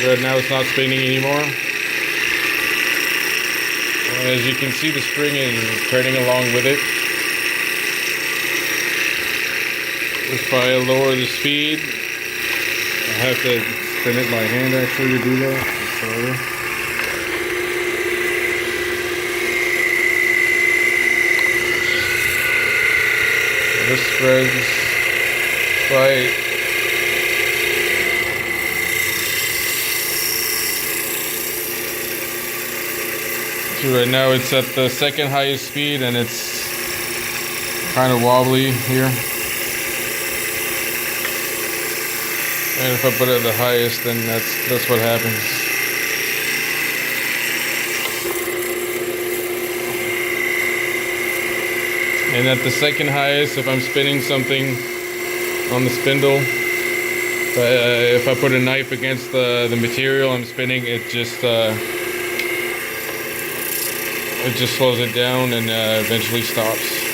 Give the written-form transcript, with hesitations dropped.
right now it's not spinning anymore. As you can see, the spring is turning along with it. If I lower the speed, I have to spin it by hand actually to do that. This spreads right. So right now it's at the second highest speed and it's kind of wobbly here. And if I put it at the highest, then that's what happens. And at the second highest, if I'm spinning something on the spindle, if I put a knife against the material I'm spinning, it just slows it down and eventually stops.